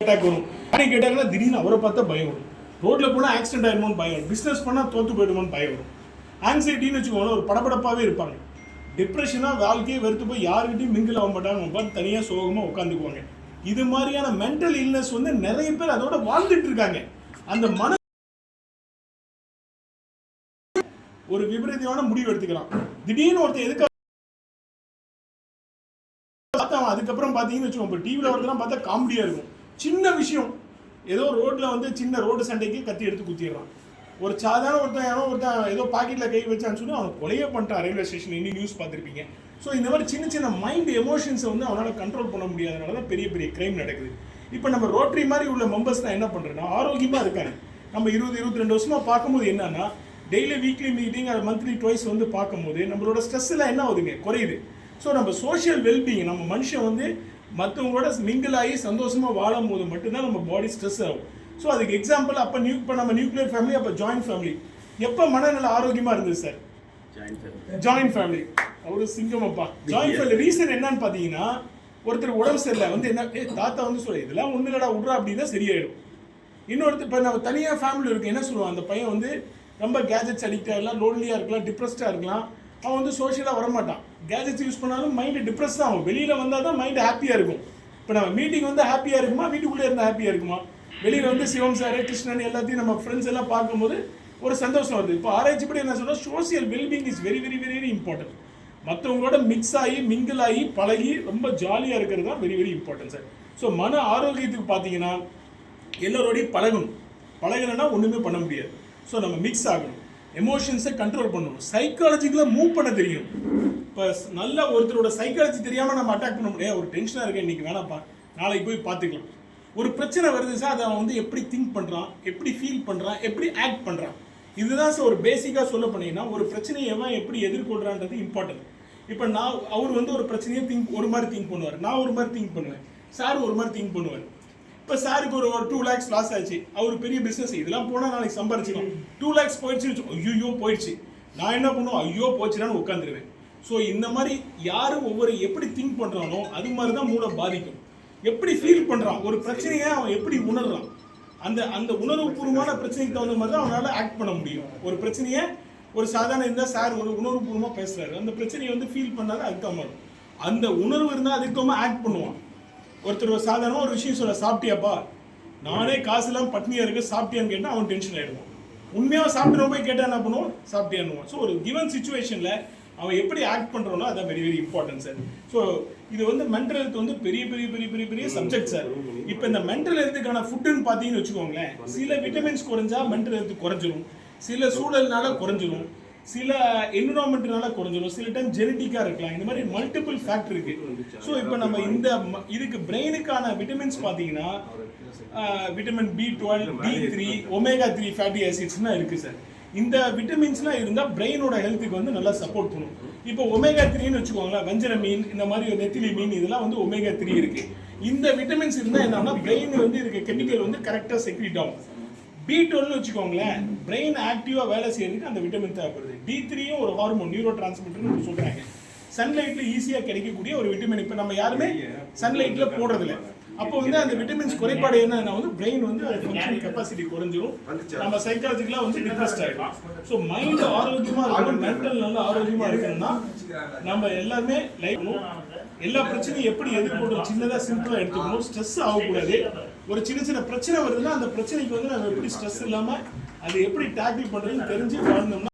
Attack வரும். கேட்டாங்கன்னா திடீர்னு அவரை பார்த்தா பயம் வரும். ரோட்ல போனால் ஆக்சிடென்ட் ஆயிருமோன்னு பயம் வரும். பிஸ்னஸ் பண்ணால் தோற்று போயிடுமோன்னு பயம் வரும். ஆங்ஸைட்டின்னு வச்சுக்கோங்களேன், ஒரு படப்படப்பாகவே இருப்பாங்க. டிப்ரெஷனாக வாழ்க்கையை வெறுத்து போய் யாருக்கிட்டையும் மிங்கில் ஆக மாட்டாங்க, பார்த்து தனியாக சோகமாக உட்காந்துக்குவாங்க. இது மாதிரியான மென்டல் இல்னஸ் வந்து நிறைய பேர் அதோட வாழ்ந்துட்டு இருக்காங்க. அந்த மன ஒரு விபரீதமான முடிவு எடுத்துக்கலாம். திடீர்னு ஒருத்தர் எதுக்கு அதுக்கப்புறம் பார்த்தீங்கன்னு வச்சுக்கோங்க, இப்போ டிவியில் வரதெல்லாம் பார்த்தா காமெடியாக இருக்கும். சின்ன விஷயம், ஏதோ ரோட்டில் வந்து சின்ன ரோடு சண்டைக்கு கத்தி எடுத்து குத்திடுறான். ஒரு சாதாரண ஒருத்தன் ஏதோ பாக்கெட்டில் கை வச்சான்னு சொல்லி அவனை கொலையே பண்ணிட்டான் ரயில்வே ஸ்டேஷன். இன்னும் நியூஸ் பார்த்துருப்பீங்க. ஸோ இந்த மாதிரி சின்ன சின்ன மைண்ட் எமோஷன்ஸை வந்து அவனால் கண்ட்ரோல் பண்ண முடியாதனால தான் பெரிய பெரிய கிரைம் நடக்குது. இப்போ நம்ம ரோட்டரி மாதிரி உள்ள மெம்பர்ஸ் தான் என்ன பண்ணுறோன்னா ஆரோக்கியமாக இருக்காங்க. நம்ம 20-22 வருஷமாக பார்க்கும்போது என்னன்னா, டெய்லி வீக்லி மீட்டிங் அது மந்த்லி ட்வைஸ் வந்து பார்க்கும்போது நம்மளோட ஸ்ட்ரெஸ் எல்லாம் என்ன ஆகுதுங்க, குறையுது. ஸோ நம்ம சோஷியல் வெல்பீயிங், நம்ம மனுஷன் வந்து மற்றவங்களோட மிங்கிள் ஆகி சந்தோஷமாக வாழும் போது மட்டும்தான் நம்ம பாடி ஸ்ட்ரெஸ் ஆகும். ஸோ அதுக்கு எக்ஸாம்பிள் இப்போ நம்ம நியூக்ளியர் ஃபேமிலி, அப்போ ஜாயின்ட் ஃபேமிலி. எப்போ மனநல ஆரோக்கியமாக இருந்தது சார்? Joint family. அவரு சிங்கம் அப்பா. ஜாயின்ட் ஃபேமிலி ரீசன் என்னன்னு பார்த்தீங்கன்னா, ஒருத்தர் உடம்பு சரியில்லை வந்து என்ன தாத்தா வந்து சொல்ல இதெல்லாம் ஒன்றும் இல்லடா விட்றா அப்படின்னா சரியாயிடும். இன்னொருத்தர் இப்போ நம்ம தனியாக ஃபேமிலி இருக்கு, என்ன சொல்லுவான், அந்த பையன் வந்து ரொம்ப கேஜெட்ஸ் அடிக்டாக இருக்கலாம், லோன்லியாக இருக்கலாம், டிப்ரெஸ்டாக இருக்கலாம். அவன் வந்து சோஷியலாக வரமாட்டான். கேஜெட்ஸ் யூஸ் பண்ணாலும் மைண்டு டிப்ரெஸ் தான் ஆகும். வெளியில் வந்தால் தான் மைண்டு ஹாப்பியாக இருக்கும். இப்போ நம்ம மீட்டிங் வந்து ஹாப்பியாக இருக்குமா, வீட்டுக்குள்ளே இருந்தால் ஹாப்பியாக இருக்குமா? வெளியில் வந்து சிவம் சார், கிருஷ்ணன் எல்லாத்தையும் நம்ம ஃப்ரெண்ட்ஸ் எல்லாம் பார்க்கும்போது ஒரு சந்தோஷம் வருது. இப்போ ஆராய்ச்சிப்படி என்ன சொன்னால், social wellbeing is very very very very important. மற்றவங்களோட மிக்ஸ் ஆகி மிங்கிள் ஆகி பழகி ரொம்ப ஜாலியாக இருக்கிறது தான் very very important sir. So மன ஆரோக்கியத்துக்கு பார்த்தீங்கன்னா எல்லோரோடையும் பழகலைன்னா ஒன்றுமே பண்ண முடியாது. ஸோ நம்ம மிக்ஸ் ஆகணும், எமோஷன்ஸை கண்ட்ரோல் பண்ணணும், சைக்காலஜிக்கலாக மூவ் பண்ண தெரியும். இப்போ நல்ல ஒருத்தரோட சைக்காலஜி தெரியாமல் நம்ம அட்டாக் பண்ண முடியாது. ஒரு டென்ஷனாக இருக்கேன் இன்றைக்கி வேணாப்பா, நாளைக்கு போய் பார்த்துக்கலாம். ஒரு பிரச்சனை வருது சார், அதை வந்து எப்படி திங்க் பண்ணுறான், எப்படி ஃபீல் பண்ணுறான், எப்படி ஆக்ட் பண்ணுறான், இதுதான் சார் ஒரு பேசிக்காக சொல்ல போனீங்கன்னா ஒரு பிரச்சனையை எவன் எப்படி எதிர்கொள்கிறான்றது இம்பார்ட்டன்ட். இப்போ அவர் வந்து ஒரு பிரச்சனையை ஒரு மாதிரி திங்க் பண்ணுவார், நான் ஒரு மாதிரி திங்க் பண்ணுவேன், சார் ஒரு மாதிரி திங்க் பண்ணுவார். இப்போ சாருக்கு ஒரு 2 lakhs லாஸ் ஆச்சு, அவர் பெரிய பிஸ்னஸ், இதெல்லாம் போனால் நாளைக்கு சம்பாரிச்சிக்கலாம். 2 lakhs போயிடுச்சு, ஐயோ போயிடுச்சு, நான் என்ன பண்ணுவோம், ஐயோ போச்சுடான்னு உட்காந்துருவேன். ஸோ இந்த மாதிரி யாரும் எப்படி திங்க் பண்ணுறானோ அது மாதிரி தான் மூளை பாதிக்கும். எப்படி ஃபீல் பண்ணுறான், ஒரு பிரச்சனையை அவன் எப்படி உணர்றான், அந்த உணர்வுபூர்வமான பிரச்சனைக்கு தகுந்த மாதிரி தான் அவனால் ஆக்ட் பண்ண முடியும். ஒரு பிரச்சனையை ஒரு சாதாரண இருந்தால் சார் ஒரு உணர்வுபூர்வமாக பேசுகிறாரு, அந்த பிரச்சனையை வந்து ஃபீல் பண்ணாத அதுக்கு தகுந்த மாதிரி அந்த உணர்வு இருந்தால் அதுக்கு தகுந்த ஆக்ட் பண்ணுவான். ஒருத்தர் சாதாரணமாக ஒரு விஷயம் சொல்ல, சாப்பிட்டியாப்பா, நானே காசு இல்லாமல் பட்னியாக இருக்க, சாப்பிட்டியான்னு கேட்டால் அவன் டென்ஷன் ஆகிடுவான். உண்மையாக சாப்பிட்டு போய் கேட்டால் என்ன பண்ணுவோம், சாப்பிட்டியான்னுவான். ஸோ ஒரு கிவன் சுச்சுவேஷனில் அவன் எப்படி ஆக்ட் பண்ணுறானோ அதான் very very important sir. So இது வந்து மென்டல் ஹெல்த் வந்து பெரிய பெரிய பெரிய பெரிய பெரிய சப்ஜெக்ட் சார். இப்போ இந்த மென்டல் ஹெல்த்துக்கான ஃபுட்டுன்னு பார்த்தீங்கன்னு வச்சுக்கோங்களேன், சில விட்டமின்ஸ் குறைஞ்சா மென்டல் ஹெல்த் குறைஞ்சிரும், சில சூழல்னால குறைஞ்சிரும், சில என்விரான்மெண்ட்னால குறைஞ்சிரும், சில டைம் ஜெனட்டிக்காக இருக்கலாம். இந்த மாதிரி மல்டிபிள் ஃபேக்டர் இருக்குது. ஸோ இப்போ நம்ம இதுக்கு பிரெயினுக்கான விட்டமின்ஸ் பார்த்தீங்கன்னா vitamin B12, D3, omega-3 fatty ஆசிட்ஸ்லாம் இருக்குது சார். இந்த விட்டமின்ஸ்லாம் இருந்தால் பிரெயினோட ஹெல்த்துக்கு வந்து நல்லா சப்போர்ட் பண்ணும். இப்போ omega-3ன்னு வச்சுக்கோங்களேன், வஞ்சர மீன், இந்த மாதிரி நெத்திலி மீன், இதெல்லாம் வந்து omega-3 இருக்குது. இந்த விட்டமின்ஸ் இருந்தால் என்னன்னா பிரெயின் வந்து இருக்க கெமிக்கல் வந்து கரெக்டாக செக்ரீட் ஆகும். B12ன்னு வச்சுக்கோங்களேன், பிரெயின் ஆக்டிவாக வேலை செய்யறதுக்கு அந்த விட்டமின் தேவைப்படுது. D3யும் ஒரு ஹார்மோன், நியூரோ டிரான்ஸ்மிட்டர்னு சொல்கிறாங்க. சன்லைட்டில் ஈஸியாக கிடைக்கக்கூடிய ஒரு விட்டமின். இப்போ நம்ம யாருமே சன்லைட்டில் போடுறதில்ல. அப்போ வந்து அந்த விட்டமின்ஸ் குறைபாடு என்னன்னா வந்து பிரெயின் வந்து ஃபங்க்ஷன் கெப்பாசிட்டி குறைஞ்சிரும், நம்ம சைக்காலஜிக்கலாக வந்து டிப்ரெஸ்ட் ஆகிடும். ஸோ மைண்ட் ஆரோக்கியமாக இருக்கணும், மென்டல் நல்ல ஆரோக்கியமாக இருக்கணும்னா நம்ம எல்லாருமே எல்லா பிரச்சனையும் எப்படி எதிர்கொள்றோம், சின்னதாக சிம்பிளாக எடுத்துக்கணும், ஸ்ட்ரெஸ் ஆகக்கூடாது. ஒரு சின்ன பிரச்சனை வருதுன்னா அந்த பிரச்சனைக்கு வந்து நம்ம எப்படி ஸ்ட்ரெஸ் இல்லாமல் அதை எப்படி டேக்கிள் பண்ணுறதுன்னு தெரிஞ்சு வாழ்ந்தோம்னா